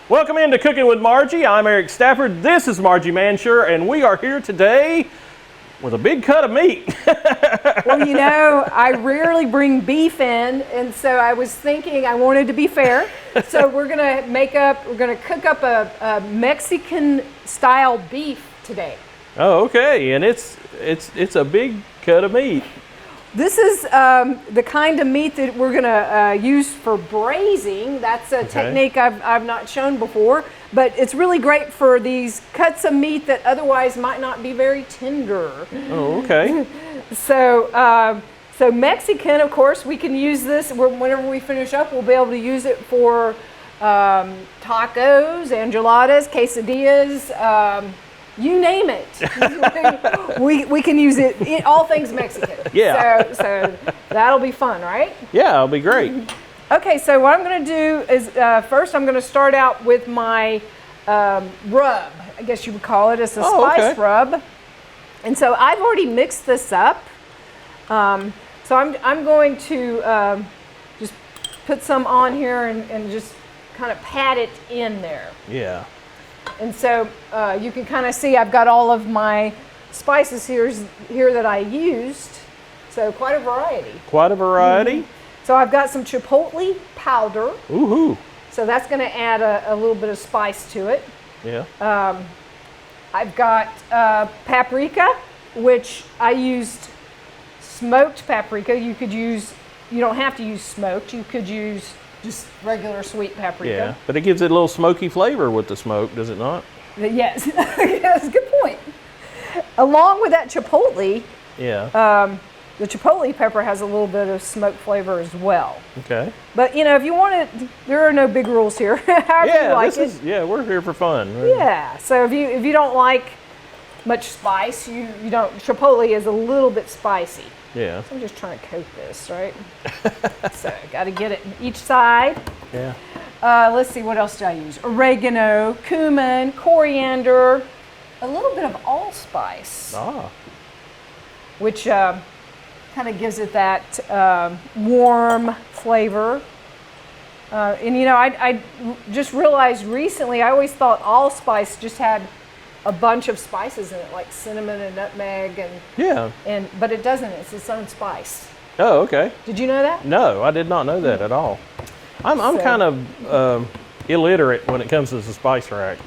Welcome into Cooking with Margie. I'm Eric Stafford. This is Margie Mansure, and we are here today with a big cut of meat. Well, you know, I rarely bring beef in, and so I was thinking I wanted to be fair. So we're gonna cook up a Mexican style beef today. Oh, okay, and it's a big cut of meat. This is the kind of meat that we're gonna use for braising. That's a technique I've not shown before, but it's really great for these cuts of meat that otherwise might not be very tender. Oh, okay. So Mexican, of course, we can use this whenever we finish up. We'll be able to use it for tacos, enchiladas, quesadillas. You name it. we can use it, all things Mexican. Yeah. So that'll be fun, right? Yeah, it'll be great. Okay, so what I'm going to do is first I'm going to start out with my rub. I guess you would call it. It's a spice rub. And so I've already mixed this up. So I'm going to just put some on here and just kind of pat it in there. Yeah. And so you can kind of see I've got all of my spices here that I used. So quite a variety. Quite a variety. Mm-hmm. So I've got some chipotle powder. Ooh. So that's going to add a little bit of spice to it. Yeah. I've got paprika, which I used smoked paprika. You don't have to use smoked. You could use just regular sweet paprika. Yeah, but it gives it a little smoky flavor with the smoke, does it not? Yes, yes, good point. Along with that chipotle, the chipotle pepper has a little bit of smoke flavor as well. Okay. But you know, if you want it, there are no big rules here. However you like it. We're here for fun. Yeah. So if you don't like much spice, you don't. Chipotle is a little bit spicy. Yeah. So I'm just trying to coat this, right? So got to get it on each side. Yeah. Let's see, what else did I use? Oregano, cumin, coriander, a little bit of allspice, which kind of gives it that warm flavor. And you know, I just realized recently, I always thought allspice just had a bunch of spices in it, like cinnamon and nutmeg, but it doesn't. It's its own spice. Oh, okay. Did you know that? No, I did not know that at all. I'm kind of illiterate when it comes to the spice rack.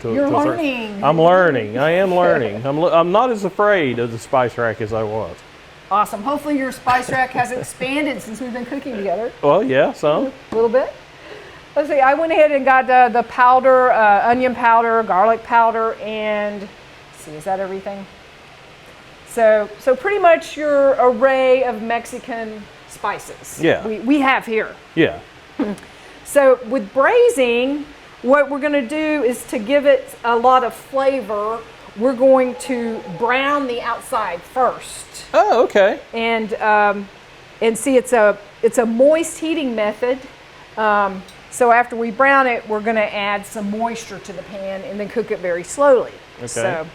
You're learning. I'm learning. I am learning. I'm not as afraid of the spice rack as I was. Awesome. Hopefully your spice rack has expanded since we've been cooking together. Well, yeah, some. A little bit. Let's see, I went ahead and got the powder, onion powder, garlic powder, and let's see, is that everything? So pretty much your array of Mexican spices. Yeah. We have here. Yeah. So with braising, what we're going to do is to give it a lot of flavor, we're going to brown the outside first. Oh, okay. And see, it's a moist heating method. So after we brown it, we're going to add some moisture to the pan and then cook it very slowly. Okay.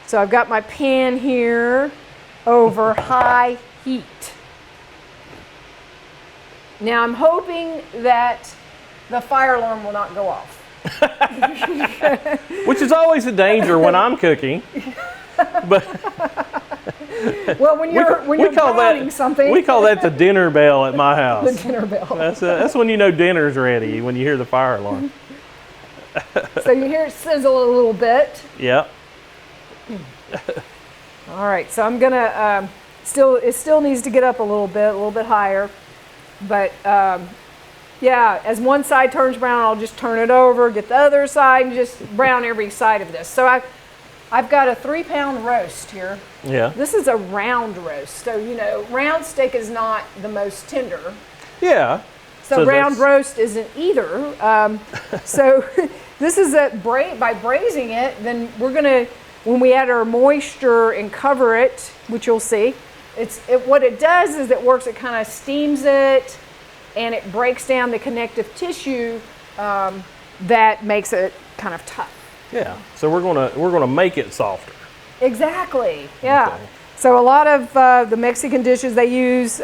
So I've got my pan here over high heat. Now I'm hoping that the fire alarm will not go off. Which is always a danger when I'm cooking. But well, when you're browning something, we call that the dinner bell at my house. The dinner bell. That's when you know dinner's ready, when you hear the fire alarm. So you hear it sizzle a little bit. Yeah. All right, so I'm gonna it still needs to get up a little bit higher, but yeah, as one side turns brown, I'll just turn it over, get the other side, and just brown every side of this. So I've got a 3-pound roast here. Yeah. This is a round roast. So, you know, round steak is not the most tender. Yeah. So round roast isn't either. So this is by braising it, then we're going to, when we add our moisture and cover it, which you'll see, what it does is it kind of steams it, and it breaks down the connective tissue that makes it kind of tough. Yeah. So we're gonna make it softer. Exactly. Yeah. Okay. So a lot of the Mexican dishes they use,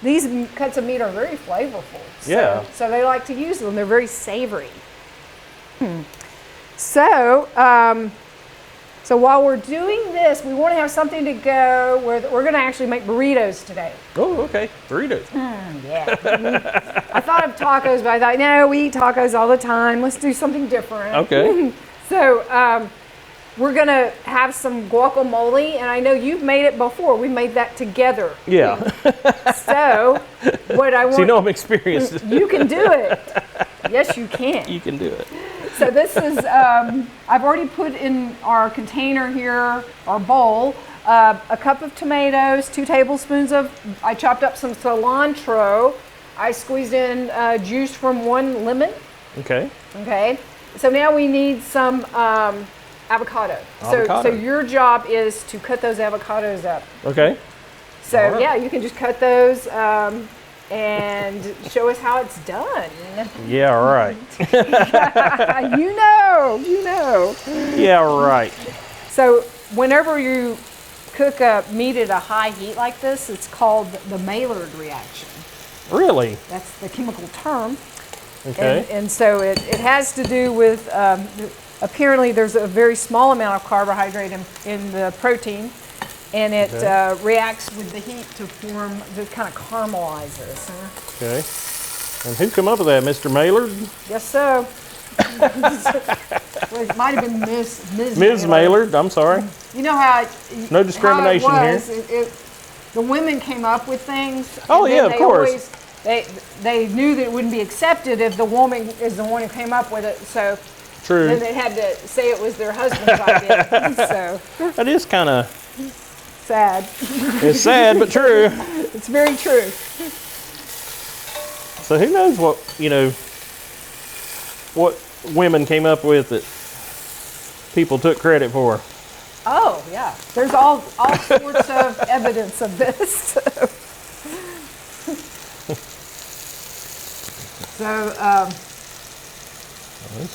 these cuts of meat are very flavorful. Yeah. So they like to use them. They're very savory. So, so while we're doing this, we want to have something to go where we're going to actually make burritos today. Oh, okay. Burritos. Yeah. I thought of tacos, but I thought, no, we eat tacos all the time. Let's do something different. Okay. So we're going to have some guacamole, and I know you've made it before. We made that together. Yeah. So what I want... So you know I'm experienced. You can do it. Yes, you can. You can do it. So this is, I've already put in our container here, our bowl, a cup of tomatoes, 2 tablespoons of, I chopped up some cilantro. I squeezed in juice from 1 lemon. Okay. Okay. So now we need some avocado. So your job is to cut those avocados up. Okay. So All right. yeah, you can just cut those and show us how it's done. Yeah, right. You know. Yeah, right. So whenever you cook meat at a high heat like this, it's called the Maillard reaction. Really? That's the chemical term. Okay. And so it has to do with, apparently there's a very small amount of carbohydrate in the protein, and it reacts with the heat to form, to kind of caramelizes. Okay. And who come up with that, Mr. Maillard? Yes, so. Well, it might have been Ms. Ms. Maillard, I'm sorry. You know how No discrimination how it was, here. The women came up with things. Oh, and yeah, then of course. They knew that it wouldn't be accepted if the woman is the one who came up with it. So True. then they had to say it was their husband's idea. So That is kind of, sad. it's sad, but true. It's very true. So who knows what, what women came up with that people took credit for. Oh yeah, there's all sorts of evidence of this. So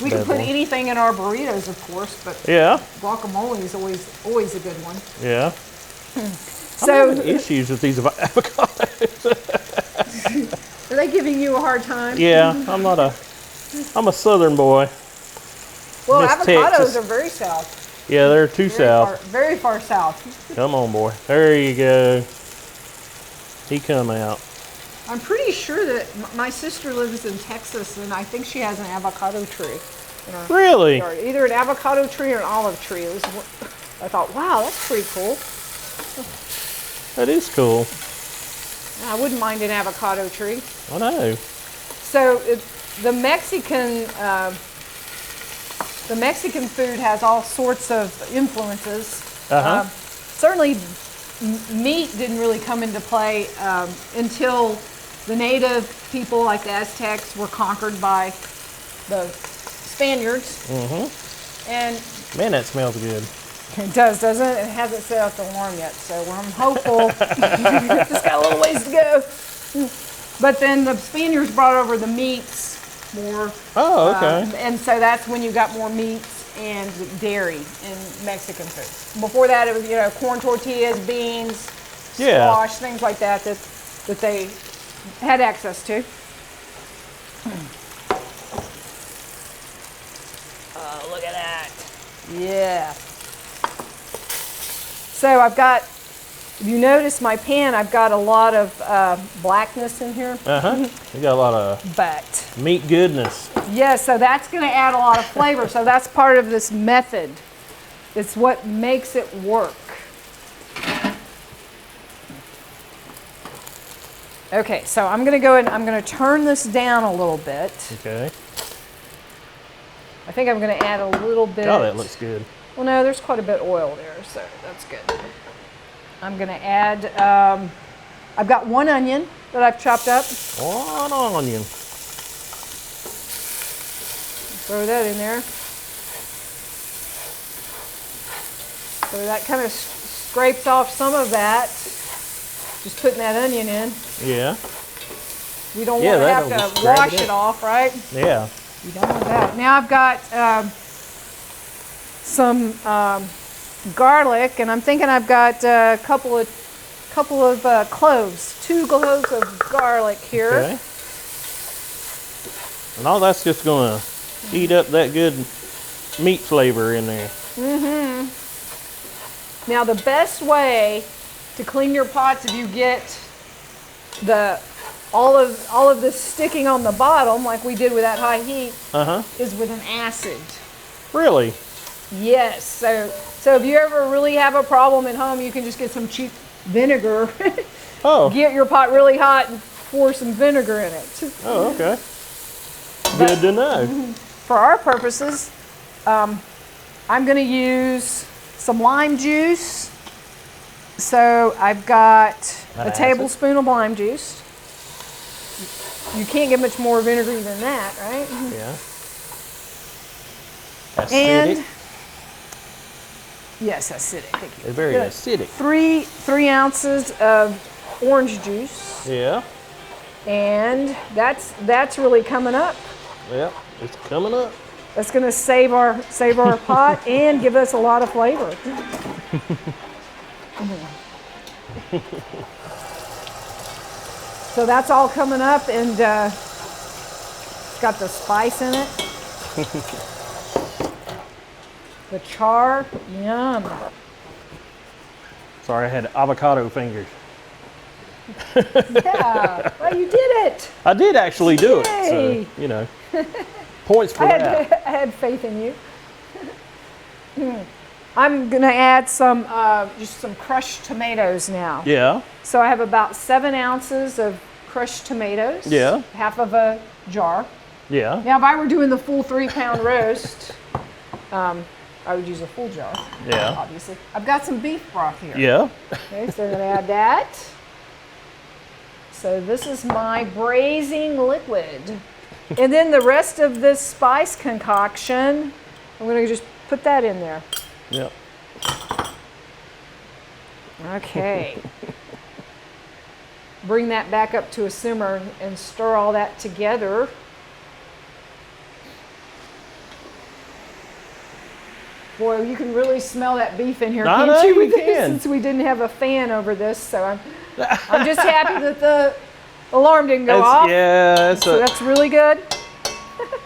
we can put anything in our burritos, of course, but Yeah, guacamole is always a good one. yeah. So I'm having issues with these avocados. are they giving you a hard time? Yeah, I'm a southern boy. Well, Miss avocados Texas. are very south. Yeah, they're too south. Very far south. Come on, boy. There you go. He come out. I'm pretty sure that my sister lives in Texas, and I think she has an avocado tree. In her Really? yard. Either an avocado tree or an olive tree. I thought, wow, that's pretty cool. That is cool. I wouldn't mind an avocado tree. I know. So the Mexican food has all sorts of influences. Certainly, meat didn't really come into play until the native people, like the Aztecs, were conquered by the Spaniards. And Man, that smells good. it does, doesn't it? It hasn't set off the alarm yet, so I'm hopeful. Just got a little ways to go. But then the Spaniards brought over the meats more. Oh, okay. And so that's when you got more meats and dairy in Mexican food. Before that, it was corn tortillas, beans, squash, things like that they had access to. Oh, look at that! Yeah. So I've got. If you notice my pan, I've got a lot of blackness in here. You got a lot of But meat goodness. yeah, so that's going to add a lot of flavor. So that's part of this method. It's what makes it work. Okay, so I'm going to go and I'm going to turn this down a little bit. Okay. I think I'm going to add a little bit. Oh, that looks good. Well, no, there's quite a bit of oil there, so that's good. I'm going to add, I've got 1 onion that I've chopped up. 1 onion. Throw that in there. So that kind of scrapes off some of that. Just putting that onion in. Yeah. You don't want to have to wash it off, right? Yeah. You don't want that. Now I've got some garlic, and I'm thinking I've got a couple of cloves, 2 cloves of garlic here. Okay. And all that's just gonna eat up that good meat flavor in there. Mm-hmm. Now the best way to clean your pots if you get all of this sticking on the bottom, like we did with that high heat, is with an acid. Really? Yes. So if you ever really have a problem at home, you can just get some cheap vinegar. Oh. Get your pot really hot and pour some vinegar in it. Oh, okay. Good to know. For our purposes, I'm going to use some lime juice. So I've got a tablespoon of lime juice. You can't get much more vinegar than that, right? Yeah. Acidic. And yes, acidic. Thank you. They're very acidic. 3 ounces of orange juice. Yeah. And that's really coming up. Yep. It's coming up. That's going to save our pot and give us a lot of flavor. So that's all coming up, and it's got the spice in it. The char, yum. Sorry, I had avocado fingers. Yeah, well, you did it. I did actually do it, Yay. so, you know, points for that. I had faith in you. I'm gonna add some, just some crushed tomatoes now. Yeah. So I have about 7 ounces of crushed tomatoes. Yeah. Half of a jar. Yeah. Now, if I were doing the full 3-pound roast, I would use a full jar. Yeah. Obviously. I've got some beef broth here. Yeah. Okay, so I'm gonna add that. So this is my braising liquid. And then the rest of this spice concoction, I'm gonna just put that in there. Yep. Okay. Bring that back up to a simmer and stir all that together. Boy, you can really smell that beef in here, I can't know you? you can. Since we didn't have a fan over this, so I'm just happy that the alarm didn't go off. Yeah, so that's really good.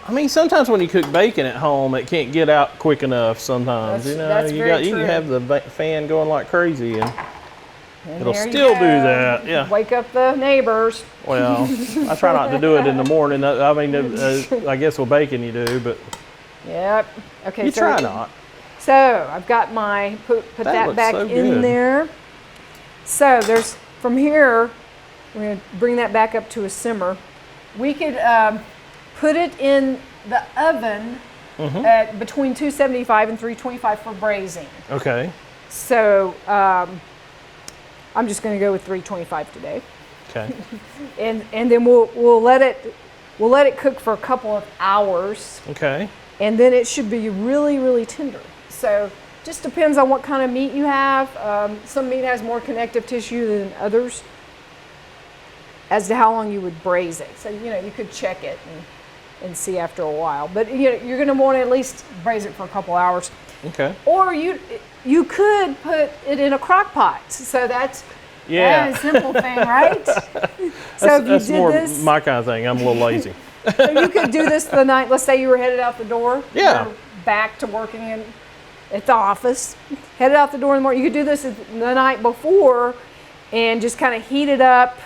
I mean, sometimes when you cook bacon at home, it can't get out quick enough. Sometimes, That's you very you true. can have the fan going like crazy, and it'll there you still do go. that. Yeah. Wake up the neighbors. Well, I try not to do it in the morning. I mean, I guess with bacon you do, but Yep. Okay. you so try not. So I've got my put that looks back so in good. there. So there's from here. We're going to bring that back up to a simmer. We could put it in the oven at between 275 and 325 for braising. Okay. So I'm just going to go with 325 today. Okay. And then we'll let it cook for a couple of hours. Okay. And then it should be really, really tender. So just depends on what kind of meat you have. Some meat has more connective tissue than others as to how long you would braise it. So, you could check it and see after a while. But, you're going to want to at least braise it for a couple hours. Okay. Or you could put it in a crock pot. So that's a simple thing, right? So that's more my kind of thing. I'm a little lazy. So you could do this the night, let's say you were headed out the door. Yeah. You're back to working at the office, headed out the door in the morning. You could do this the night before and just kind of heat it up,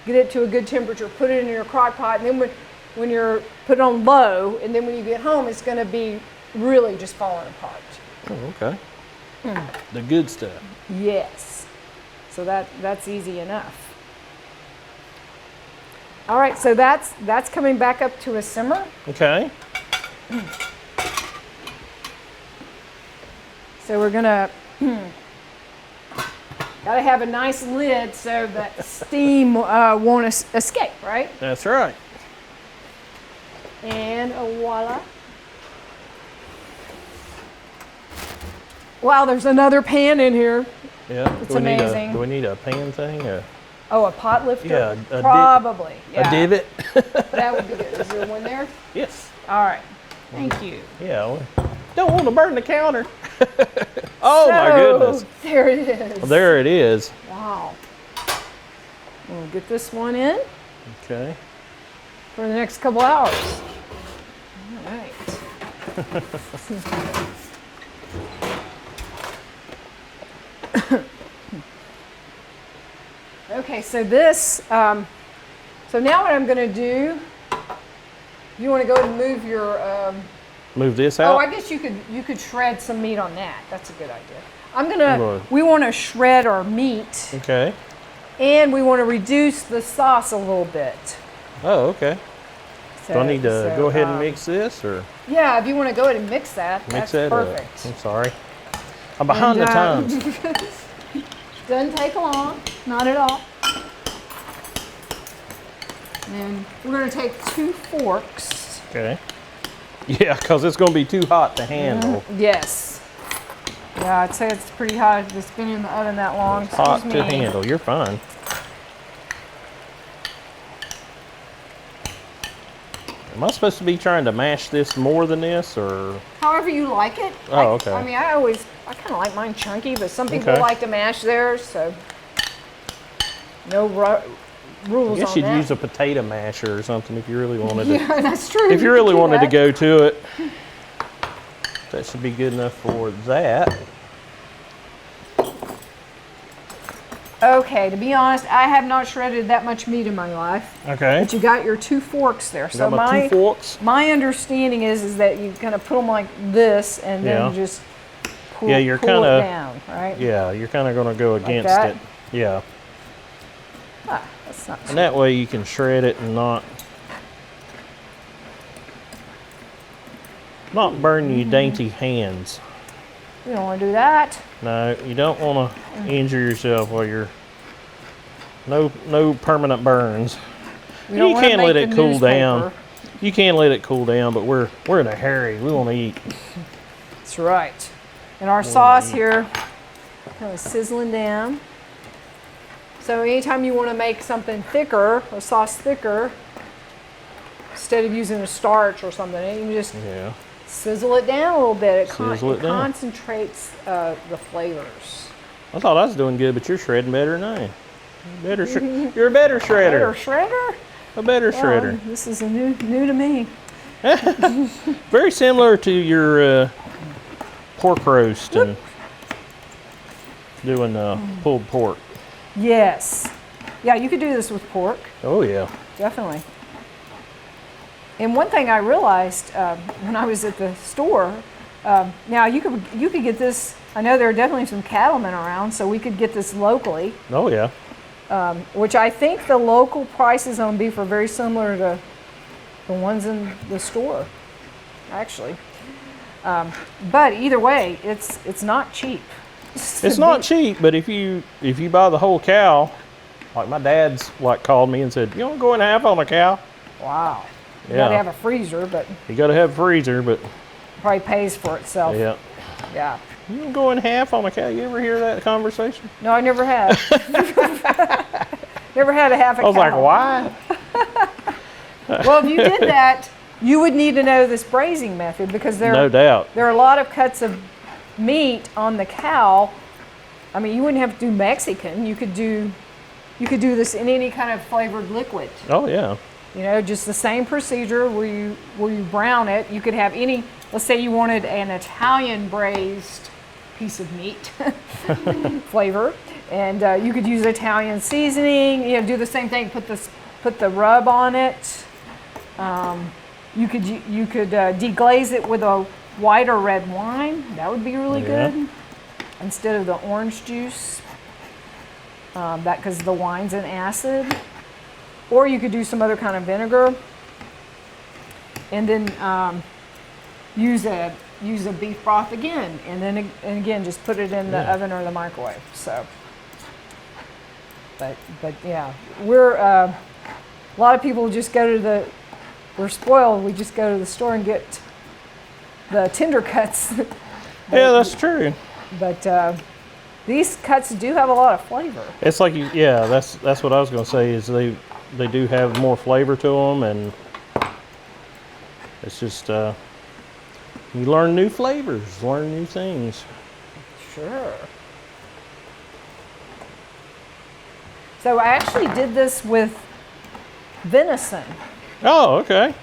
get it to a good temperature, put it in your crock pot, and then when you're put it on low, and then when you get home, it's going to be really just falling apart. Oh, okay. The good stuff. Yes. So that's easy enough. All right, so that's coming back up to a simmer. Okay. So we're gonna gotta have a nice lid so that steam won't escape, right? That's right. And voila. Wow, there's another pan in here. Yeah. It's amazing. Do we need a pan thing? Or? Oh, a pot lifter? Yeah, probably. A divot? That would be good. Is there one there? Yes. All right. Thank you. Yeah. Don't want to burn the counter. Oh, my goodness. There it is. Well, there it is. Wow. We'll get this one in Okay. for the next couple hours. All right. Okay, so this, so now what I'm going to do, you want to go and move your, Move this out? oh, I guess you could shred some meat on that. That's a good idea. We want to shred our meat. Okay. And we want to reduce the sauce a little bit. Oh, okay. So, Do I need to go ahead and mix this, or? Yeah, if you want to go ahead and mix that, Mix that's that perfect. I'm sorry. I'm behind the times. Doesn't take long, not at all. And we're going to take 2 forks. Okay. Yeah, because it's going to be too hot to handle. Yes. Yeah, I'd say it's pretty hot. It's been in the oven that long. It's hot Excuse to me. handle. You're fine. Am I supposed to be trying to mash this more than this, or? However you like it. Oh, okay. I mean, I kind of like mine chunky, but some people Okay. like to mash theirs, so no rules I guess on you'd that. use a potato masher or something if you really wanted to. Yeah, that's true. If you could really do wanted to that. go to it, that should be good enough for that. Okay, to be honest, I have not shredded that much meat in my life. Okay. But you got your 2 forks there. So Got my 2 forks. my understanding is that you kind of put them like this, and then Yeah. you just pull, Yeah, you're pull kinda- it down, right? Yeah, you're kind of going to go against that? it. Yeah. Ah, that's not And that way you can shred it and not burn your dainty hands. You don't want to do that. No, you don't want to injure yourself while you're no permanent burns. You don't You wanna can make let the it cool down. newspaper. You can let it cool down, but we're in a hurry. We want to eat. That's right. And our sauce here, kind of sizzling down. So anytime you want to make something thicker, a sauce thicker, instead of using a starch or something, you can just Yeah. sizzle it down a little bit. It Sizzle it down. concentrates the flavors. I thought I was doing good, but you're shredding better than I am. You're a better shredder. Better shredder? A better shredder. Well, this is new to me. Very similar to your pork roast and doing pulled pork. Yes. Yeah, you could do this with pork, Oh yeah. definitely. And one thing I realized when I was at the store, now you could get this. I know there are definitely some cattlemen around, so we could get this locally. Oh yeah. Which I think the local prices on beef are very similar to the ones in the store, actually. But either way, it's not cheap. It's not cheap, but if you buy the whole cow, like my dad's called me and said, "You want to go in half on a cow?" Wow. You Yeah. gotta have a freezer, but You got to have a freezer, but probably pays for itself. yeah. Yeah. You want to go in half on a cow? You ever hear that conversation? No, I never had. Never had a half a cow. I was like, why? Well, if you did that, you would need to know this braising method because No doubt. there are a lot of cuts of meat on the cow. I mean, you wouldn't have to do Mexican. You could do this in any kind of flavored liquid. Oh yeah. You know, just the same procedure where you brown it. You could have any. Let's say you wanted an Italian braised piece of meat flavor, and you could use Italian seasoning. You know, do the same thing. Put the rub on it. You could deglaze it with a white or red wine. That would be really Yeah. good instead of the orange juice. That because the wine's an acid. Or you could do some other kind of vinegar, and then use a beef broth again, and then again just put it in the oven or the microwave. So, but yeah, a lot of people just go to we're spoiled. We just go to the store and get the tender cuts. Yeah, that's true. But these cuts do have a lot of flavor. It's like that's what I was going to say is they do have more flavor to them, and it's just You learn new flavors, learn new things. Sure. So I actually did this with venison Oh, okay.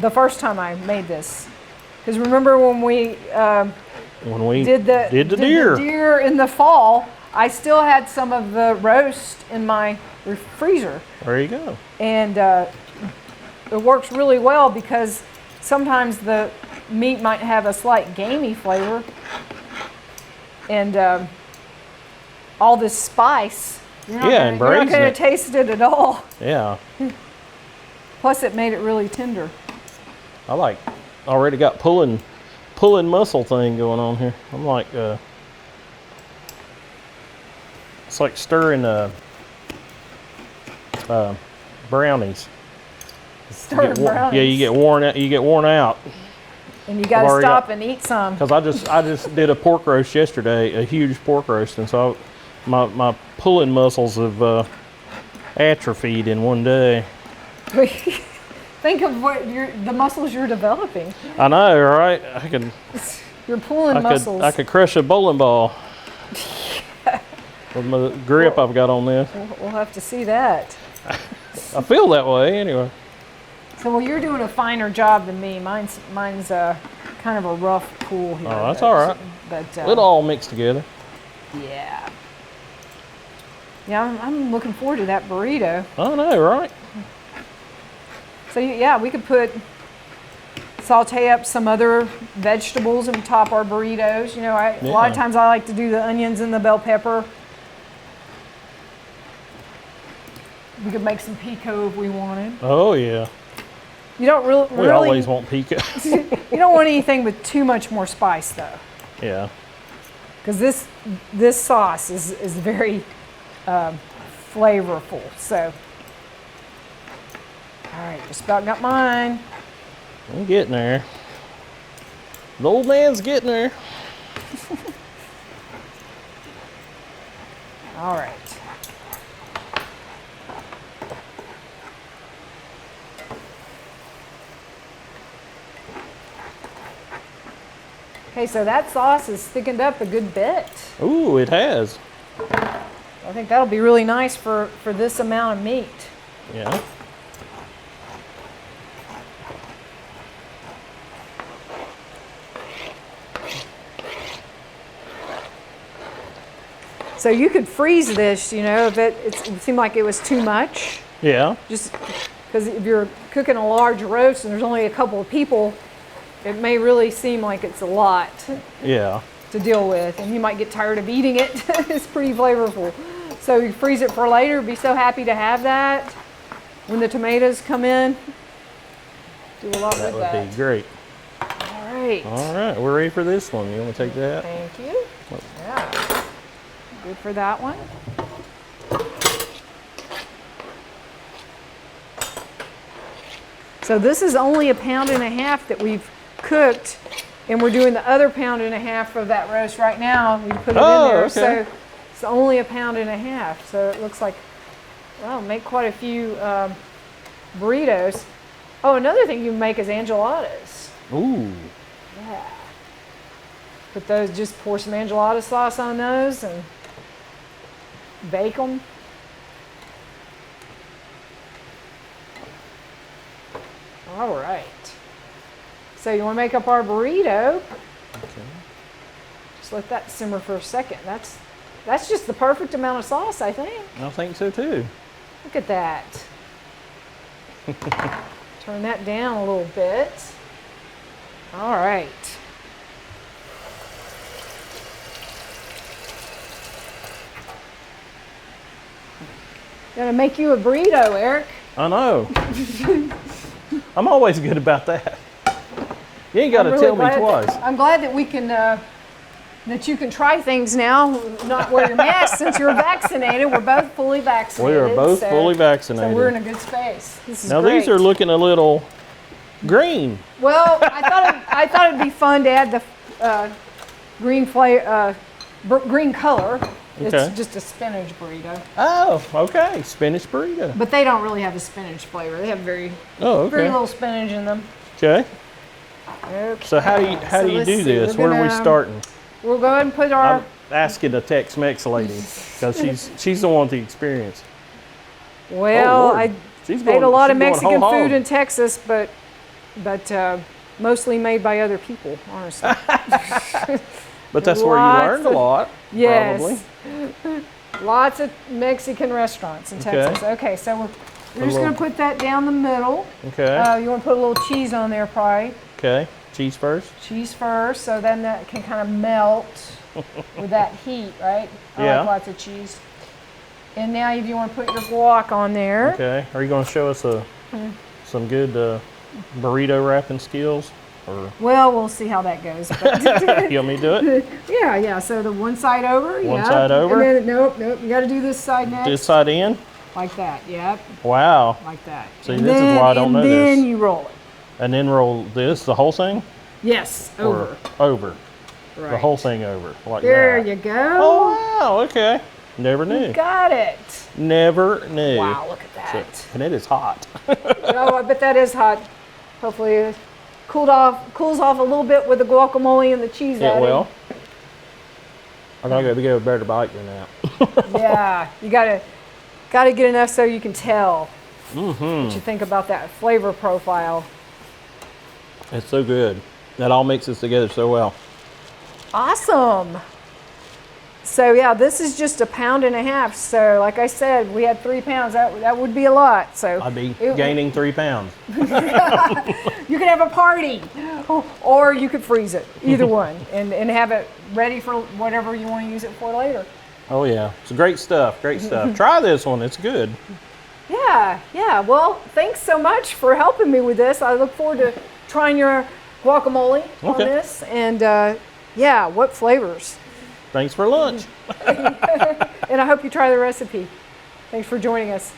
the first time I made this. Because remember when we did the deer in the fall, I still had some of the roast in my freezer. There you go. And it works really well because sometimes the meat might have a slight gamey flavor. And all this spice, you're not going to taste it at all. Yeah. Plus it made it really tender. I like, already got pulling muscle thing going on here. I'm like, it's like stirring brownies. Stirring brownies. Yeah, you get worn out. You get worn out. And you got to stop and eat some. Because I just did a pork roast yesterday, a huge pork roast, and so my pulling muscles have atrophied in one day. Think of what the muscles you're developing. I know, right? You're pulling muscles. I could crush a bowling ball with the grip I've got on this. We'll have to see that. I feel that way anyway. So, well, you're doing a finer job than me. Mine's kind of a rough pull here. Oh, that's all right. But it all mixed together. Yeah. Yeah, I'm looking forward to that burrito. I know, right? So yeah, we could saute up some other vegetables and top our burritos. You know, a lot of times I like to do the onions and the bell pepper. We could make some pico if we wanted. Oh yeah. You don't really. We always want pico. You don't want anything with too much more spice though. Yeah. Because this sauce is very flavorful. So. All right, just about got mine. I'm getting there. The old man's getting there. All right. Okay, so that sauce is thickened up a good bit. Ooh, it has. I think that'll be really nice for this amount of meat. Yeah. So you could freeze this, you know, if it seemed like it was too much. Yeah. Just because if you're cooking a large roast and there's only a couple of people, it may really seem like it's a lot to deal with. And you might get tired of eating it. It's pretty flavorful. So you freeze it for later. Be so happy to have that. When the tomatoes come in, do a lot with that. That would be great. All right. All right, we're ready for this one. You want to take that? Thank you. Yeah. Good for that one. So this is only 1.5 pounds that we've cooked, and we're doing the other 1.5 pounds of that roast right now. We put it in there, okay. So it's only 1.5 pounds. So it looks like, well, make quite a few burritos. Oh, another thing you can make is enchiladas. Ooh. Yeah. Put those, just pour some enchilada sauce on those and bake them. All right. So you want to make up our burrito. Okay. Just let that simmer for a second. That's just the perfect amount of sauce, I think. I think so too. Look at that. Turn that down a little bit. All right. Gonna make you a burrito, Eric. I know. I'm always good about that. You ain't got to really tell me twice. I'm glad that we can, that you can try things now, not wear your mask since you're vaccinated. We're both fully vaccinated. We are both fully vaccinated. So we're in a good space. This is now great. these are looking a little green. Well, I thought it'd be fun to add the green color. Okay. It's just a spinach burrito. Oh, okay. Spinach burrito. But they don't really have a spinach flavor. They have very Oh, okay. little spinach in them. Okay. Okay. So how do you let's do see, this? we're Where are we gonna- starting? We'll go ahead and put our. I'm asking the Tex-Mex lady because she's the one with the experience. Well, Lord. I She's ate going- a lot she's of going Mexican whole food hog. in Texas, but mostly made by other people, honestly. But that's where you Lots learned a of- lot. Yes. Probably. Lots of Mexican restaurants in Texas. Okay, so we're just going to put that down the middle. Okay. You want to put a little cheese on there, probably. Okay. Cheese first. Cheese first, so then that can kind of melt with that heat, right? I Yeah. like lots of cheese. And now if you want to put your guac on there. Okay. Are you going to show us some good burrito wrapping skills? Or Well, we'll see how that goes. But you want me to do it? yeah. So the one side over. One side over? And then, nope. You got to do this side next. This side in? Like that. Yep. Wow. Like that. See, this is why I don't know And then this. you roll it. And then roll this, the whole thing? Yes. Over. Or over. Right. The whole thing over. Like There that. you go. Oh, wow. Okay. Never knew. Got it. Never knew. Wow, look at that. And it is hot. Oh, I bet that is hot. Hopefully it cools off a little bit with the guacamole and the cheese It added. will. I'm gonna go get a better bite than that. Yeah, you gotta get enough so you can tell Mm-hmm. what you think about that flavor profile. It's so good. That all mixes together so well. Awesome. So yeah, this is just 1.5 pounds. So like I said, we had 3 pounds. That would be a lot. So I'd be gaining 3 pounds. you could have a party, or you could freeze it. Either one, and have it ready for whatever you want to use it for later. Oh yeah, it's great stuff. Great stuff. Try this one. It's good. Yeah. Well, thanks so much for helping me with this. I look forward to trying your guacamole on Okay. this, and yeah, what flavors. Thanks for lunch. And I hope you try the recipe. Thanks for joining us.